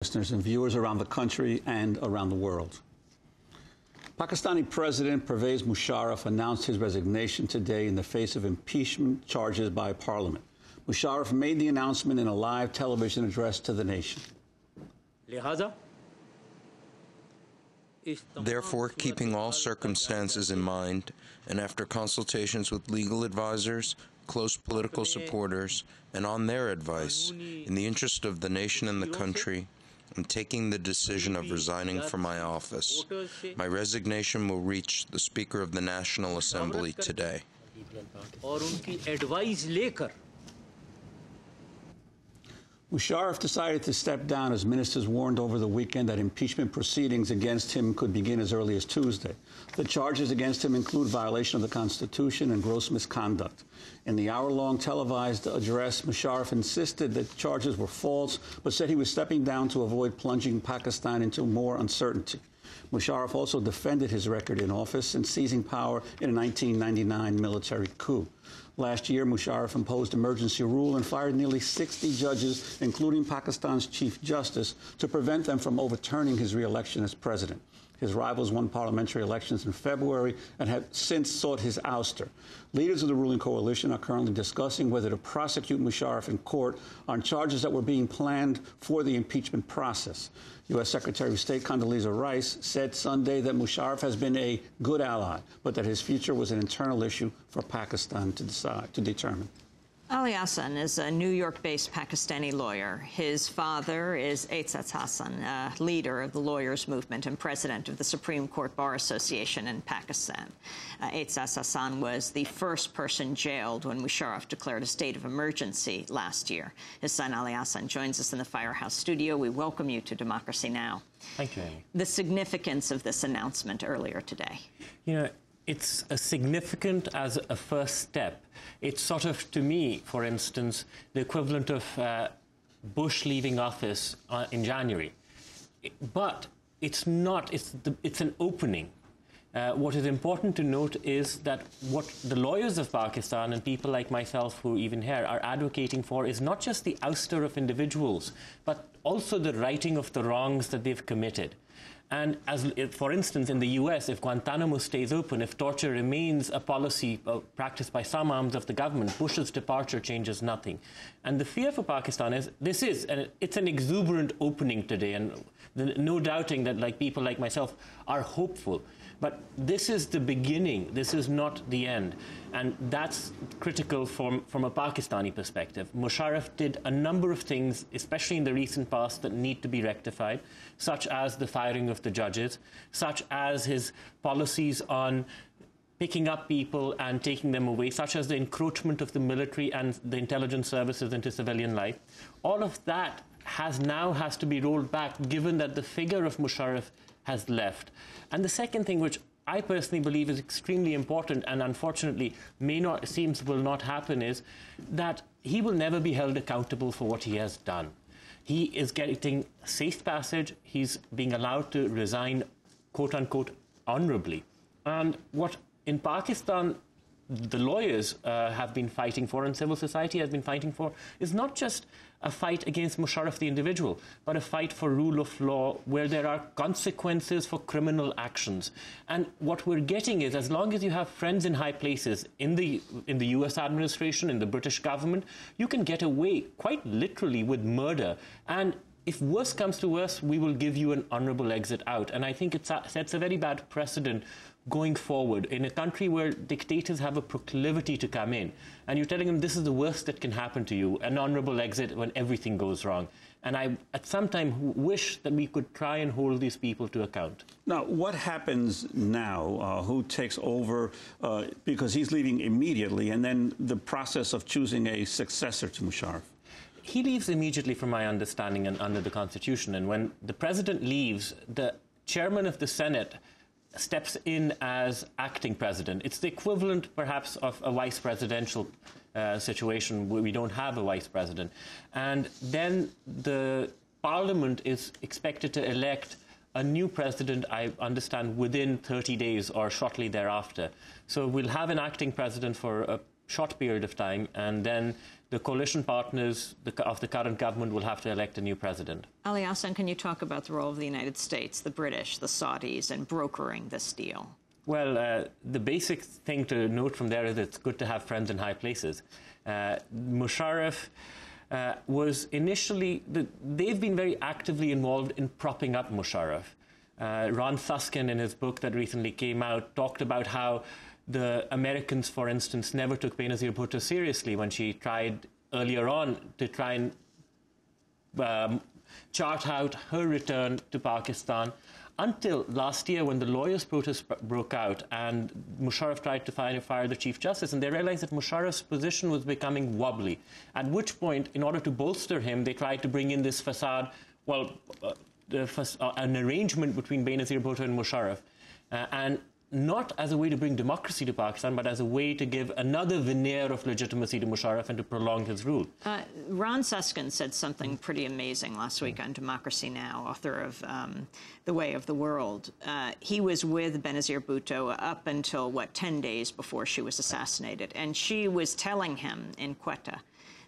Listeners and viewers around the country and around the world. Pakistani President Pervez Musharraf announced his resignation today in the face of impeachment charges by Parliament. Musharraf made the announcement in a live television address to the nation. Therefore, keeping all circumstances in mind, and after consultations with legal advisors, close political supporters, and on their advice, in the interest of the nation and the country, I'm taking the decision of resigning from my office. My resignation will reach the Speaker of the National Assembly today. Musharraf decided to step down as ministers warned over the weekend that impeachment proceedings against him could begin as early as Tuesday. The charges against him include violation of the Constitution and gross misconduct. In the hour-long televised address, Musharraf insisted that charges were false, but said he was stepping down to avoid plunging Pakistan into more uncertainty. Musharraf also defended his record in office and seizing power in a 1999 military coup. Last year, Musharraf imposed emergency rule and fired nearly 60 judges, including Pakistan's Chief Justice, to prevent them from overturning his re-election as president. His rivals won parliamentary elections in February and have since sought his ouster. Leaders of the ruling coalition are currently discussing whether to prosecute Musharraf in court on charges that were being planned for the impeachment process. U.S. Secretary of State Condoleezza Rice said Sunday that Musharraf has been a good ally, but that his future was an internal issue for Pakistan to determine. Ali Hassan is a New York-based Pakistani lawyer. His father is Aetzaz Hassan, a leader of the lawyers' movement and president of the Supreme Court Bar Association in Pakistan. Aetzaz Hassan was the first person jailed when Musharraf declared a state of emergency last year. His son Ali Hassan joins us in the Firehouse studio. We welcome you to Democracy Now! Thank you, Amy. The significance of this announcement earlier today. You know, it's significant as a first step. It's sort of, to me, for instance, the equivalent of Bush leaving office in January. But it's not, it's an opening. What is important to note is that what the lawyers of Pakistan and people like myself who even here are advocating for is not just the ouster of individuals, but also the righting of the wrongs that they've committed. And as, for instance, in the US, if Guantanamo stays open, if torture remains a policy practiced by some arms of the government, Bush's departure changes nothing. And the fear for Pakistan is, it's an exuberant opening today, and no doubting that people like myself are hopeful. But this is the beginning. This is not the end. And that's critical from a Pakistani perspective. Musharraf did a number of things, especially in the recent past, that need to be rectified, such as the firing of the judges, such as his policies on picking up people and taking them away, such as the encroachment of the military and the intelligence services into civilian life. All of that now has to be rolled back, given that the figure of Musharraf has left. And the second thing, which I personally believe is extremely important and unfortunately will not happen, is that he will never be held accountable for what he has done. He is getting safe passage. He's being allowed to resign, quote-unquote, honorably. And what in Pakistan the lawyers have been fighting for and civil society has been fighting for is not just a fight against Musharraf the individual, but a fight for rule of law where there are consequences for criminal actions. And what we're getting is, as long as you have friends in high places in the US administration, in the British government, you can get away quite literally with murder. And if worse comes to worse, we will give you an honorable exit out. And I think it sets a very bad precedent going forward in a country where dictators have a proclivity to come in. And you're telling them this is the worst that can happen to you, an honorable exit when everything goes wrong. And I, at some time, wish that we could try and hold these people to account. Now, what happens now? Who takes over? Because he's leaving immediately, and then the process of choosing a successor to Musharraf. He leaves immediately, from my understanding, and under the Constitution. And when the president leaves, the chairman of the Senate steps in as acting president. It's the equivalent, perhaps, of a vice presidential situation where we don't have a vice president. And then the parliament is expected to elect a new president, I understand, within 30 days or shortly thereafter. So we'll have an acting president for a short period of time, and then the coalition partners of the current government will have to elect a new president. Ali Hassan, can you talk about the role of the United States, the British, the Saudis, in brokering this deal? Well, the basic thing to note from there is it's good to have friends in high places. Musharraf was initially, they've been very actively involved in propping up Musharraf. Ron Susskind, in his book that recently came out, talked about how the Americans, for instance, never took Benazir Bhutto seriously when she tried earlier on to try and chart out her return to Pakistan, until last year when the lawyers' protest broke out and Musharraf tried to fire the Chief Justice, and they realized that Musharraf's position was becoming wobbly, at which point, in order to bolster him, they tried to bring in this facade, an arrangement between Benazir Bhutto and Musharraf, and not as a way to bring democracy to Pakistan, but as a way to give another veneer of legitimacy to Musharraf and to prolong his rule. Ron Susskind said something pretty amazing last week on Democracy Now!, author of The Way of the World. He was with Benazir Bhutto up until, 10 days before she was assassinated, and she was telling him in Quetta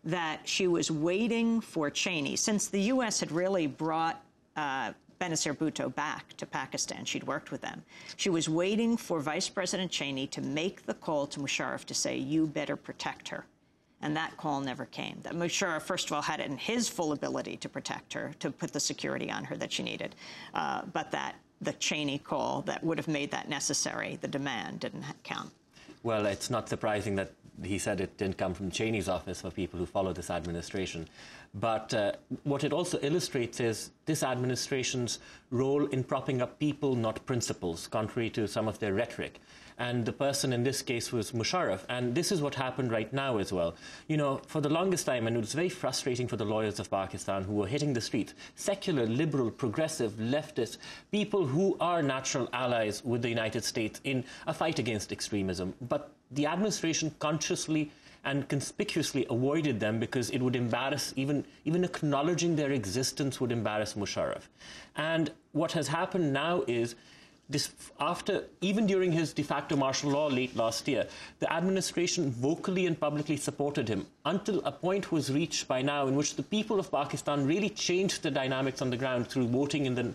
that she was waiting for Cheney, since the U.S. had really brought Benazir Bhutto back to Pakistan. She'd worked with them. She was waiting for Vice President Cheney to make the call to Musharraf to say, you better protect her. And that call never came. That Musharraf, first of all, had it in his full ability to protect her, to put the security on her that she needed. But that the Cheney call that would have made that necessary, the demand, didn't count. Well, it's not surprising that he said it didn't come from Cheney's office for people who follow this administration. But what it also illustrates is this administration's role in propping up people, not principles, contrary to some of their rhetoric. And the person in this case was Musharraf. And this is what happened right now as well. You know, for the longest time, and it was very frustrating for the lawyers of Pakistan who were hitting the streets, secular, liberal, progressive, leftist, people who are natural allies with the United States in a fight against extremism. But the administration consciously and conspicuously avoided them because it would embarrass, even acknowledging their existence would embarrass Musharraf. And what has happened now is, even during his de facto martial law late last year, the administration vocally and publicly supported him until a point was reached by now in which the people of Pakistan really changed the dynamics on the ground through voting in the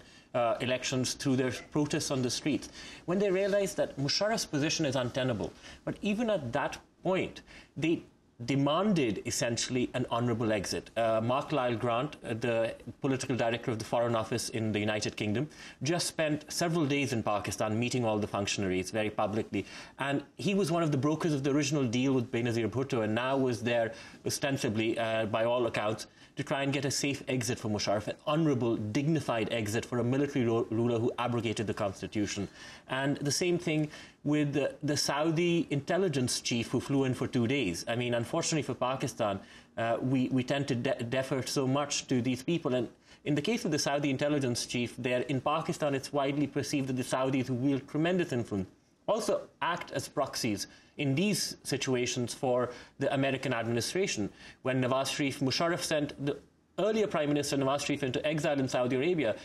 elections, through their protests on the streets, when they realized that Musharraf's position is untenable. But even at that point, they demanded essentially an honourable exit. Mark Lyle Grant, the political director of the Foreign Office in the United Kingdom, just spent several days in Pakistan meeting all the functionaries very publicly. And he was one of the brokers of the original deal with Benazir Bhutto, and now was there ostensibly, by all accounts, to try and get a safe exit for Musharraf, an honourable, dignified exit for a military ruler who abrogated the constitution. And the same thing with the Saudi intelligence chief who flew in for 2 days. I mean, unfortunately for Pakistan, we tend to defer so much to these people. And in the case of the Saudi intelligence chief, in Pakistan, it's widely perceived that the Saudis, who wield tremendous influence, also act as proxies in these situations for the American administration. When Musharraf sent the earlier Prime Minister Nawaz Sharif into exile in Saudi Arabia,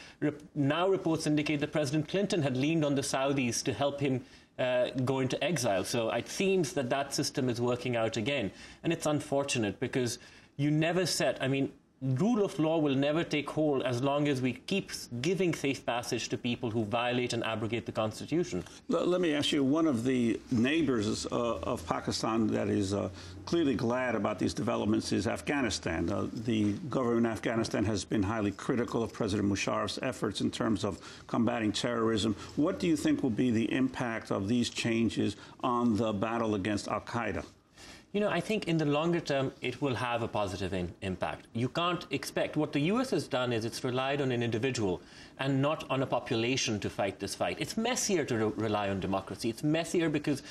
now reports indicate that President Clinton had leaned on the Saudis to help him go into exile. So it seems that that system is working out again. And it's unfortunate because you never rule of law will never take hold as long as we keep giving safe passage to people who violate and abrogate the Constitution. Let me ask you, one of the neighbors of Pakistan that is clearly glad about these developments is Afghanistan. The government in Afghanistan has been highly critical of President Musharraf's efforts in terms of combating terrorism. What do you think will be the impact of these changes on the battle against al-Qaeda? You know, I think in the longer term, it will have a positive impact. You can't expect. What the U.S. has done is it's relied on an individual and not on a population to fight this fight. It's messier to rely on democracy. It's messier because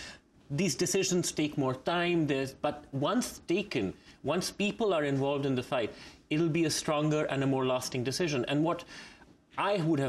these decisions take more time. But once taken, once people are involved in the fight, it'll be a stronger and a more lasting decision. And what I would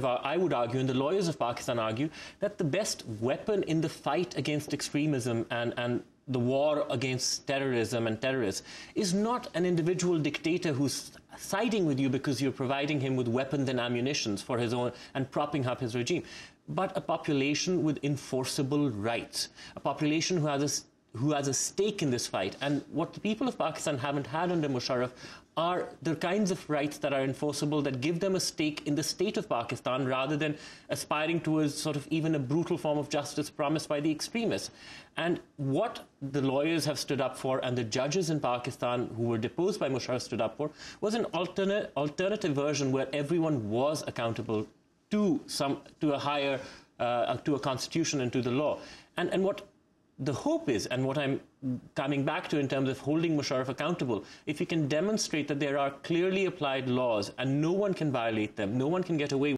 argue, and the lawyers of Pakistan argue, that the best weapon in the fight against extremism and the war against terrorism and terrorists is not an individual dictator who's siding with you because you're providing him with weapons and ammunitions for his own and propping up his regime, but a population with enforceable rights, a population who has who has a stake in this fight. And what the people of Pakistan haven't had under Musharraf are the kinds of rights that are enforceable, that give them a stake in the state of Pakistan, rather than aspiring towards sort of even a brutal form of justice promised by the extremists. And what the lawyers have stood up for, and the judges in Pakistan who were deposed by Musharraf stood up for, was an alternative version where everyone was accountable to a higher, to a constitution and to the law. And what the hope is, and what I'm coming back to in terms of holding Musharraf accountable, if we can demonstrate that there are clearly applied laws and no one can violate them, no one can get away